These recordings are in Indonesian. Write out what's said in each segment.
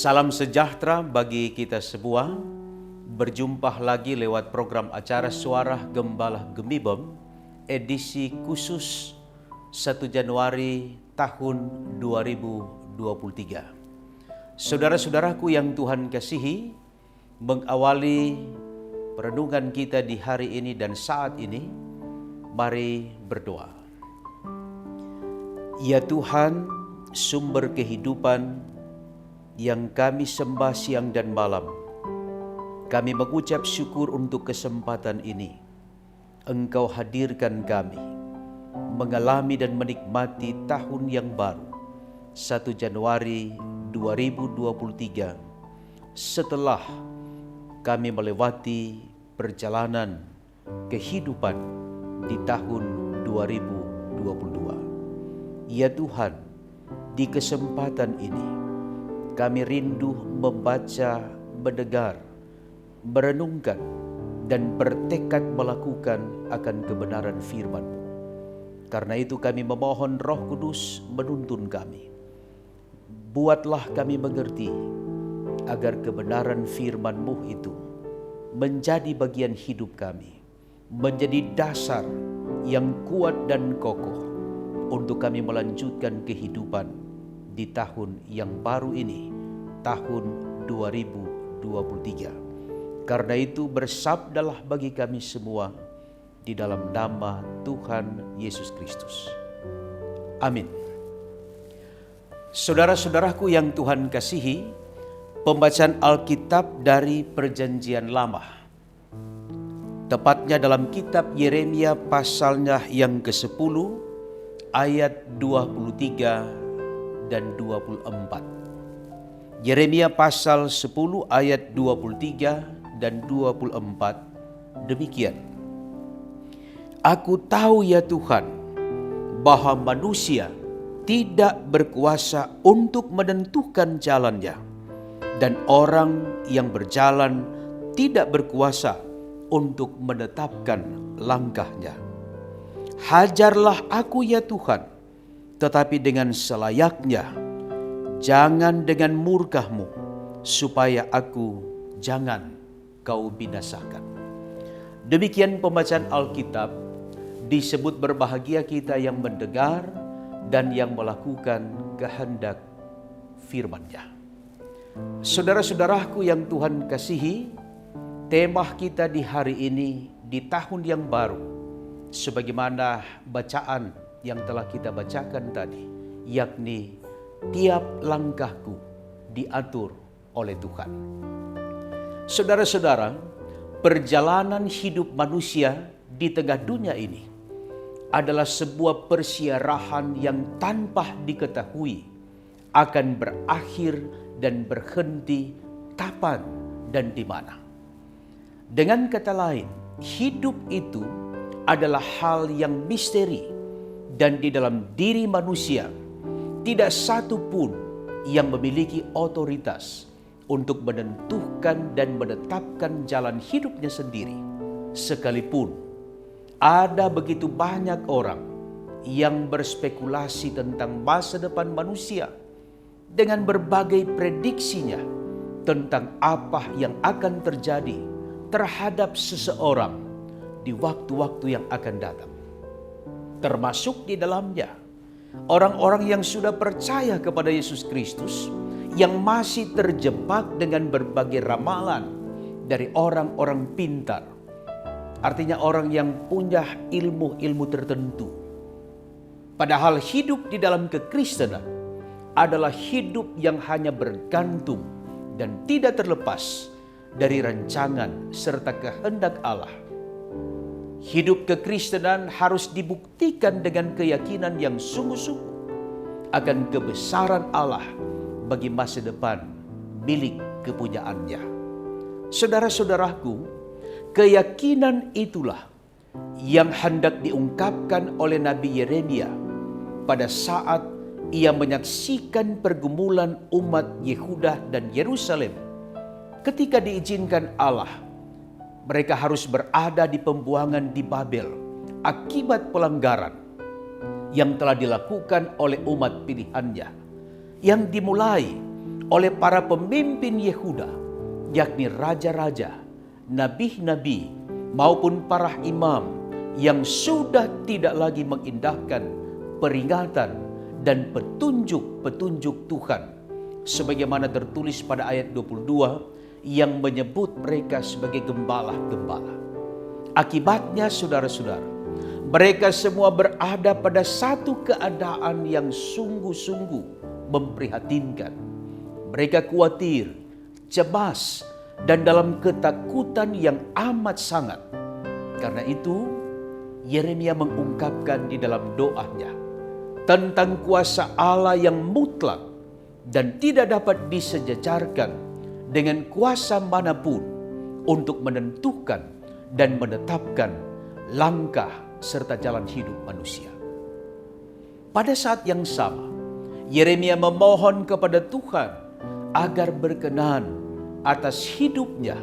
Salam sejahtera bagi kita semua. Berjumpa lagi lewat program acara Suara Gembala Gemibem, edisi khusus 1 Januari tahun 2023. Saudara-saudaraku yang Tuhan kasihi, mengawali perenungan kita di hari ini dan saat ini, mari berdoa. Ya Tuhan, sumber kehidupan yang kami sembah siang dan malam, kami mengucap syukur untuk kesempatan ini. Engkau hadirkan kami mengalami dan menikmati tahun yang baru, 1 Januari 2023, setelah kami melewati perjalanan kehidupan di tahun 2022. Ya Tuhan, di kesempatan ini kami rindu membaca, mendengar, merenungkan, dan bertekad melakukan akan kebenaran firman-Mu. Karena itu kami memohon Roh Kudus menuntun kami. Buatlah kami mengerti agar kebenaran firman-Mu itu menjadi bagian hidup kami, menjadi dasar yang kuat dan kokoh untuk kami melanjutkan kehidupan di tahun yang baru ini, tahun 2023. Karena itu bersabdalah bagi kami semua di dalam nama Tuhan Yesus Kristus. Amin. Saudara-saudaraku yang Tuhan kasihi, pembacaan Alkitab dari Perjanjian Lama, tepatnya dalam kitab Yeremia pasalnya yang ke-10 ayat 23 dan 24. Yeremia pasal 10 ayat 23 dan 24 demikian. Aku tahu ya Tuhan, bahwa manusia tidak berkuasa untuk menentukan jalannya, dan orang yang berjalan tidak berkuasa untuk menetapkan langkahnya. Hajarlah aku ya Tuhan, tetapi dengan selayaknya, jangan dengan murka-Mu, supaya aku jangan Kau binasakan. Demikian pembacaan Alkitab. Disebut berbahagia kita yang mendengar dan yang melakukan kehendak firman-Nya. Saudara-saudaraku yang Tuhan kasihi, tema kita di hari ini di tahun yang baru, sebagaimana bacaan yang telah kita bacakan tadi, yakni tiap langkahku diatur oleh Tuhan. Saudara-saudara, perjalanan hidup manusia di tengah dunia ini adalah sebuah persiarahan yang tanpa diketahui akan berakhir dan berhenti kapan dan di mana. Dengan kata lain, hidup itu adalah hal yang misteri, dan di dalam diri manusia tidak satu pun yang memiliki otoritas untuk menentukan dan menetapkan jalan hidupnya sendiri. Sekalipun ada begitu banyak orang yang berspekulasi tentang masa depan manusia dengan berbagai prediksinya tentang apa yang akan terjadi terhadap seseorang di waktu-waktu yang akan datang. Termasuk di dalamnya orang-orang yang sudah percaya kepada Yesus Kristus, yang masih terjebak dengan berbagai ramalan dari orang-orang pintar. Artinya orang yang punya ilmu-ilmu tertentu. Padahal hidup di dalam kekristenan adalah hidup yang hanya bergantung dan tidak terlepas dari rancangan serta kehendak Allah. Hidup kekristenan harus dibuktikan dengan keyakinan yang sungguh-sungguh akan kebesaran Allah bagi masa depan milik kepunyaannya. Saudara-saudaraku, keyakinan itulah yang hendak diungkapkan oleh Nabi Yeremia pada saat ia menyaksikan pergumulan umat Yehuda dan Yerusalem ketika diizinkan Allah. Mereka harus berada di pembuangan di Babel akibat pelanggaran yang telah dilakukan oleh umat pilihannya, yang dimulai oleh para pemimpin Yehuda, yakni raja-raja, nabi-nabi, maupun para imam yang sudah tidak lagi mengindahkan peringatan dan petunjuk-petunjuk Tuhan, sebagaimana tertulis pada ayat 22 yang menyebut mereka sebagai gembala-gembala. Akibatnya, saudara-saudara, mereka semua berada pada satu keadaan yang sungguh-sungguh memprihatinkan. Mereka khawatir, cemas, dan dalam ketakutan yang amat sangat. Karena itu, Yeremia mengungkapkan di dalam doanya tentang kuasa Allah yang mutlak dan tidak dapat disejajarkan dengan kuasa manapun untuk menentukan dan menetapkan langkah serta jalan hidup manusia. Pada saat yang sama, Yeremia memohon kepada Tuhan agar berkenan atas hidupnya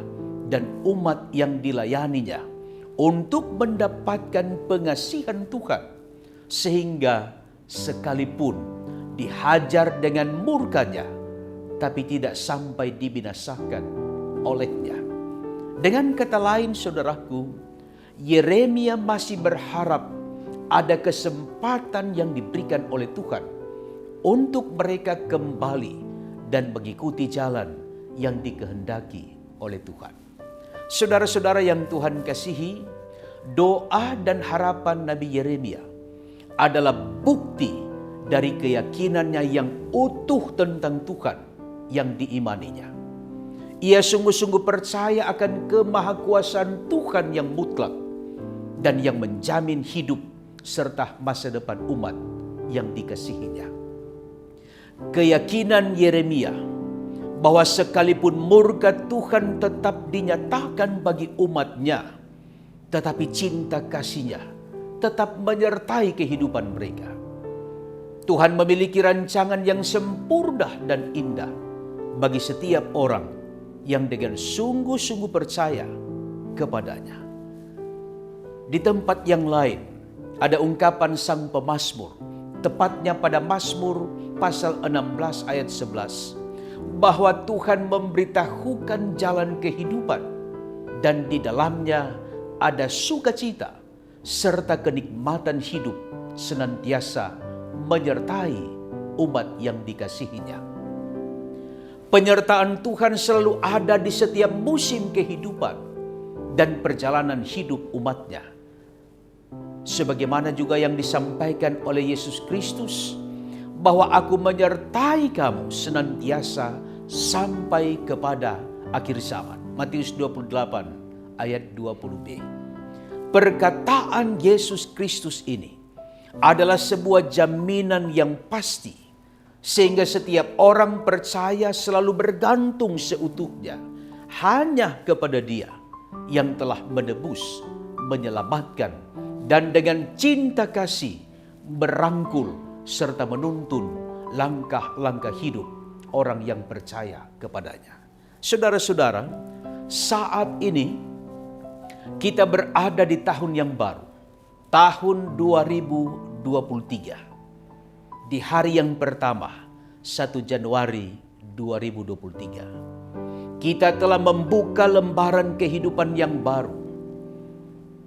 dan umat yang dilayaninya untuk mendapatkan pengasihan Tuhan, sehingga sekalipun dihajar dengan murkanya, tapi tidak sampai dibinasakan olehnya. Dengan kata lain, saudaraku, Yeremia masih berharap ada kesempatan yang diberikan oleh Tuhan untuk mereka kembali dan mengikuti jalan yang dikehendaki oleh Tuhan. Saudara-saudara yang Tuhan kasihi, doa dan harapan Nabi Yeremia adalah bukti dari keyakinannya yang utuh tentang Tuhan yang diimaninya. Ia sungguh-sungguh percaya akan kemahakuasaan Tuhan yang mutlak dan yang menjamin hidup serta masa depan umat yang dikasihinya. Keyakinan Yeremia bahwa sekalipun murka Tuhan tetap dinyatakan bagi umatnya, tetapi cinta kasih-Nya tetap menyertai kehidupan mereka. Tuhan memiliki rancangan yang sempurna dan indah bagi setiap orang yang dengan sungguh-sungguh percaya kepadanya. Di tempat yang lain ada ungkapan sang pemazmur, tepatnya pada Mazmur pasal 16 ayat 11, bahwa Tuhan memberitahukan jalan kehidupan dan di dalamnya ada sukacita serta kenikmatan hidup senantiasa menyertai umat yang dikasihinya. Penyertaan Tuhan selalu ada di setiap musim kehidupan dan perjalanan hidup umatnya. Sebagaimana juga yang disampaikan oleh Yesus Kristus, bahwa aku menyertai kamu senantiasa sampai kepada akhir zaman. Matius 28 ayat 20b. Perkataan Yesus Kristus ini adalah sebuah jaminan yang pasti, sehingga setiap orang percaya selalu bergantung seutuhnya hanya kepada Dia yang telah menebus, menyelamatkan, dan dengan cinta kasih merangkul serta menuntun langkah-langkah hidup orang yang percaya kepadanya. Saudara-saudara, saat ini kita berada di tahun yang baru, tahun 2023. Di hari yang pertama, 1 Januari 2023. Kita telah membuka lembaran kehidupan yang baru.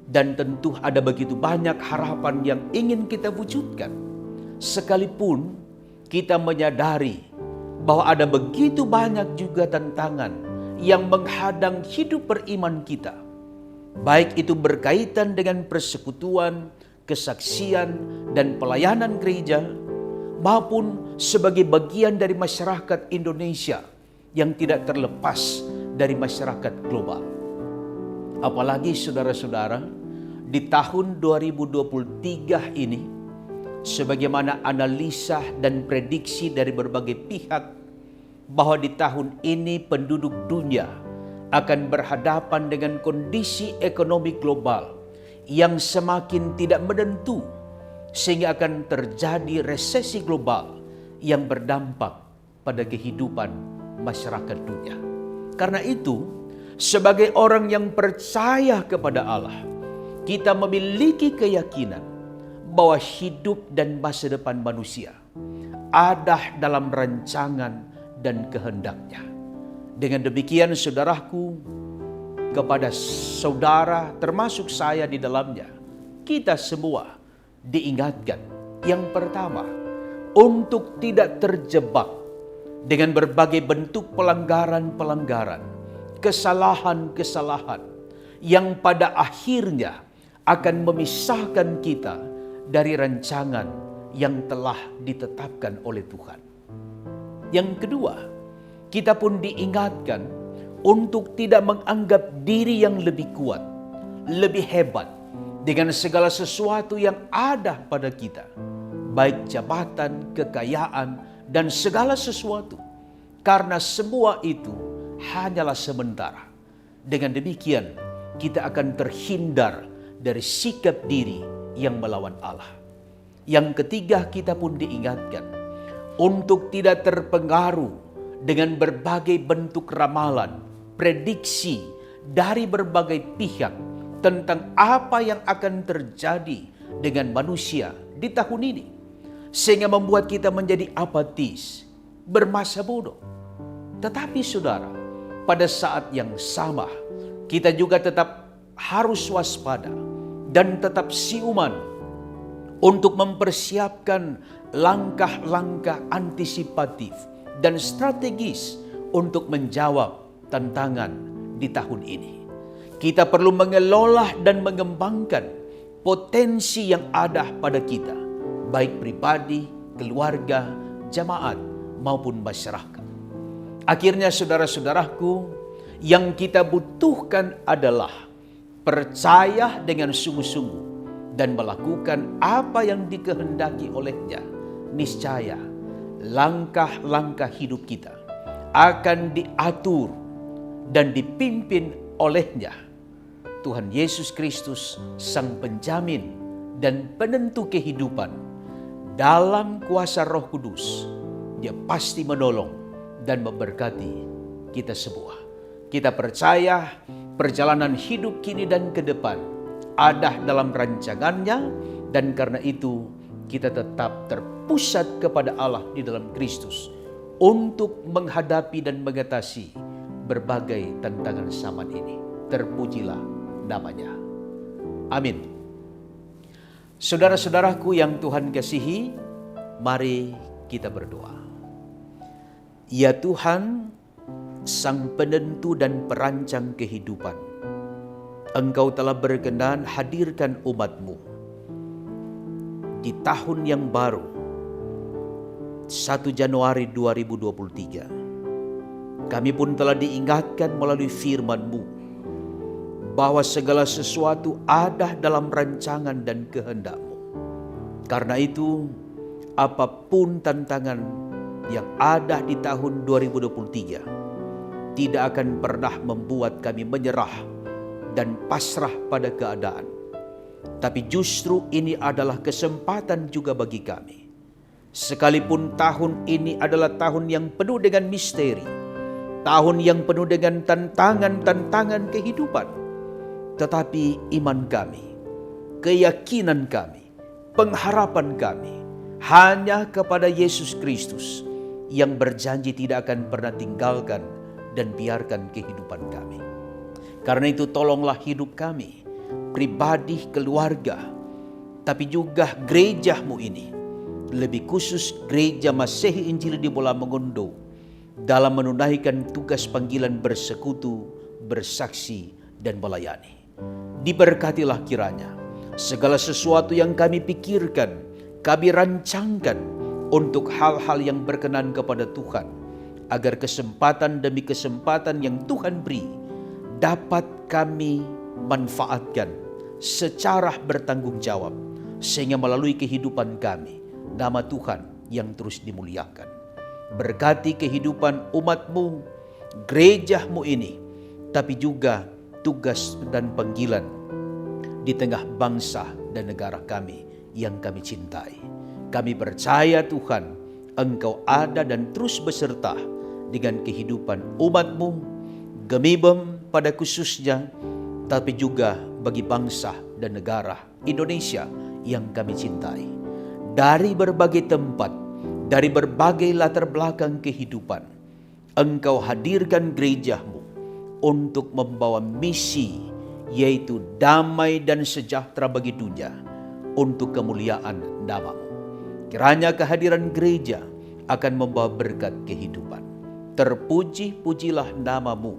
Dan tentu ada begitu banyak harapan yang ingin kita wujudkan. Sekalipun kita menyadari bahwa ada begitu banyak juga tantangan yang menghadang hidup beriman kita. Baik itu berkaitan dengan persekutuan, kesaksian, dan pelayanan gereja, maupun sebagai bagian dari masyarakat Indonesia yang tidak terlepas dari masyarakat global. Apalagi saudara-saudara, di tahun 2023 ini, sebagaimana analisa dan prediksi dari berbagai pihak, bahwa di tahun ini penduduk dunia akan berhadapan dengan kondisi ekonomi global yang semakin tidak menentu, sehingga akan terjadi resesi global yang berdampak pada kehidupan masyarakat dunia. Karena itu, sebagai orang yang percaya kepada Allah, kita memiliki keyakinan bahwa hidup dan masa depan manusia ada dalam rancangan dan kehendak-Nya. Dengan demikian saudaraku, kepada saudara termasuk saya di dalamnya, kita semua diingatkan yang pertama, untuk tidak terjebak dengan berbagai bentuk pelanggaran-pelanggaran, kesalahan-kesalahan yang pada akhirnya akan memisahkan kita dari rancangan yang telah ditetapkan oleh Tuhan. Yang kedua, kita pun diingatkan untuk tidak menganggap diri yang lebih kuat, lebih hebat dengan segala sesuatu yang ada pada kita, baik jabatan, kekayaan, dan segala sesuatu, karena semua itu hanyalah sementara. Dengan demikian, kita akan terhindar dari sikap diri yang melawan Allah. Yang ketiga, kita pun diingatkan untuk tidak terpengaruh dengan berbagai bentuk ramalan, prediksi dari berbagai pihak tentang apa yang akan terjadi dengan manusia di tahun ini, sehingga membuat kita menjadi apatis, bermasa bodoh. Tetapi saudara, pada saat yang sama, kita juga tetap harus waspada dan tetap siuman untuk mempersiapkan langkah-langkah antisipatif dan strategis untuk menjawab tantangan di tahun ini. Kita perlu mengelola dan mengembangkan potensi yang ada pada kita, baik pribadi, keluarga, jemaat, maupun masyarakat. Akhirnya saudara-saudaraku, yang kita butuhkan adalah percaya dengan sungguh-sungguh dan melakukan apa yang dikehendaki oleh-Nya. Niscaya langkah-langkah hidup kita akan diatur dan dipimpin oleh-Nya. Tuhan Yesus Kristus, Sang Penjamin dan Penentu kehidupan, dalam kuasa Roh Kudus, Dia pasti menolong dan memberkati kita semua. Kita percaya perjalanan hidup kini dan ke depan ada dalam rancangan-Nya, dan karena itu kita tetap terpusat kepada Allah di dalam Kristus untuk menghadapi dan mengatasi berbagai tantangan zaman ini. Terpujilah namanya. Amin. Saudara-saudaraku yang Tuhan kasihi, mari kita berdoa. Ya Tuhan, Sang Penentu dan Perancang kehidupan, Engkau telah berkenan hadirkan umat-Mu di tahun yang baru, 1 Januari 2023. Kami pun telah diingatkan melalui firman-Mu bahwa segala sesuatu ada dalam rancangan dan kehendak-Mu. Karena itu, apapun tantangan yang ada di tahun 2023 tidak akan pernah membuat kami menyerah dan pasrah pada keadaan. Tapi justru ini adalah kesempatan juga bagi kami. Sekalipun tahun ini adalah tahun yang penuh dengan misteri, tahun yang penuh dengan tantangan-tantangan kehidupan, tetapi iman kami, keyakinan kami, pengharapan kami hanya kepada Yesus Kristus yang berjanji tidak akan pernah tinggalkan dan biarkan kehidupan kami. Karena itu tolonglah hidup kami, pribadi, keluarga, tapi juga gereja-Mu ini, lebih khusus gereja Masehi Injili di Bola Mongondo, dalam menunaikan tugas panggilan bersekutu, bersaksi, dan melayani. Diberkatilah kiranya segala sesuatu yang kami pikirkan, kami rancangkan untuk hal-hal yang berkenan kepada Tuhan, agar kesempatan demi kesempatan yang Tuhan beri dapat kami manfaatkan secara bertanggung jawab, sehingga melalui kehidupan kami nama Tuhan yang terus dimuliakan. Berkati kehidupan umat-Mu, gereja-Mu ini, tapi juga tugas dan panggilan di tengah bangsa dan negara kami yang kami cintai. Kami percaya Tuhan, Engkau ada dan terus beserta dengan kehidupan umat-Mu, Gemibem pada khususnya, tapi juga bagi bangsa dan negara Indonesia yang kami cintai. Dari berbagai tempat, dari berbagai latar belakang kehidupan, Engkau hadirkan gerejamu untuk membawa misi, yaitu damai dan sejahtera bagi dunia untuk kemuliaan nama-Mu. Kiranya kehadiran gereja akan membawa berkat kehidupan. Terpuji-pujilah nama-Mu,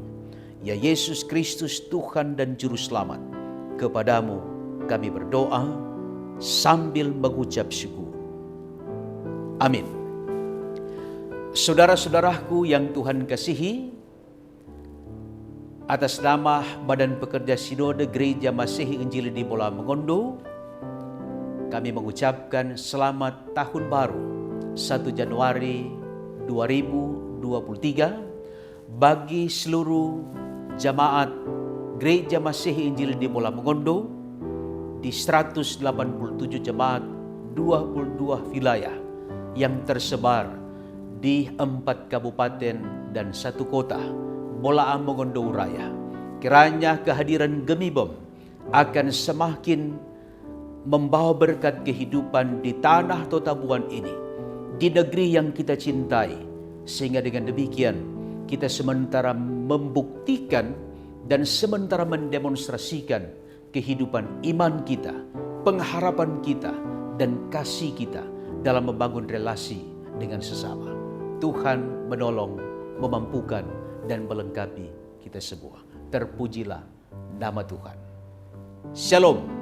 ya Yesus Kristus, Tuhan dan Juru Selamat. Kepadamu kami berdoa sambil mengucap syukur. Amin. Saudara-saudaraku yang Tuhan kasihi, atas nama Badan Pekerja Sinode Gereja Masehi Injili di Bola Mongondo, kami mengucapkan selamat tahun baru 1 Januari 2023 bagi seluruh jemaat Gereja Masehi Injili di Bola Mongondo di 187 jemaat 22 wilayah yang tersebar di 4 kabupaten dan 1 kota Bolaan Mongondo Raya. Kiranya kehadiran Gemibom akan semakin membawa berkat kehidupan di tanah Totabuan ini, di negeri yang kita cintai, sehingga dengan demikian kita sementara membuktikan dan sementara mendemonstrasikan kehidupan iman kita, pengharapan kita, dan kasih kita dalam membangun relasi dengan sesama. Tuhan menolong, memampukan, dan melengkapi kita semua. Terpujilah nama Tuhan. Shalom.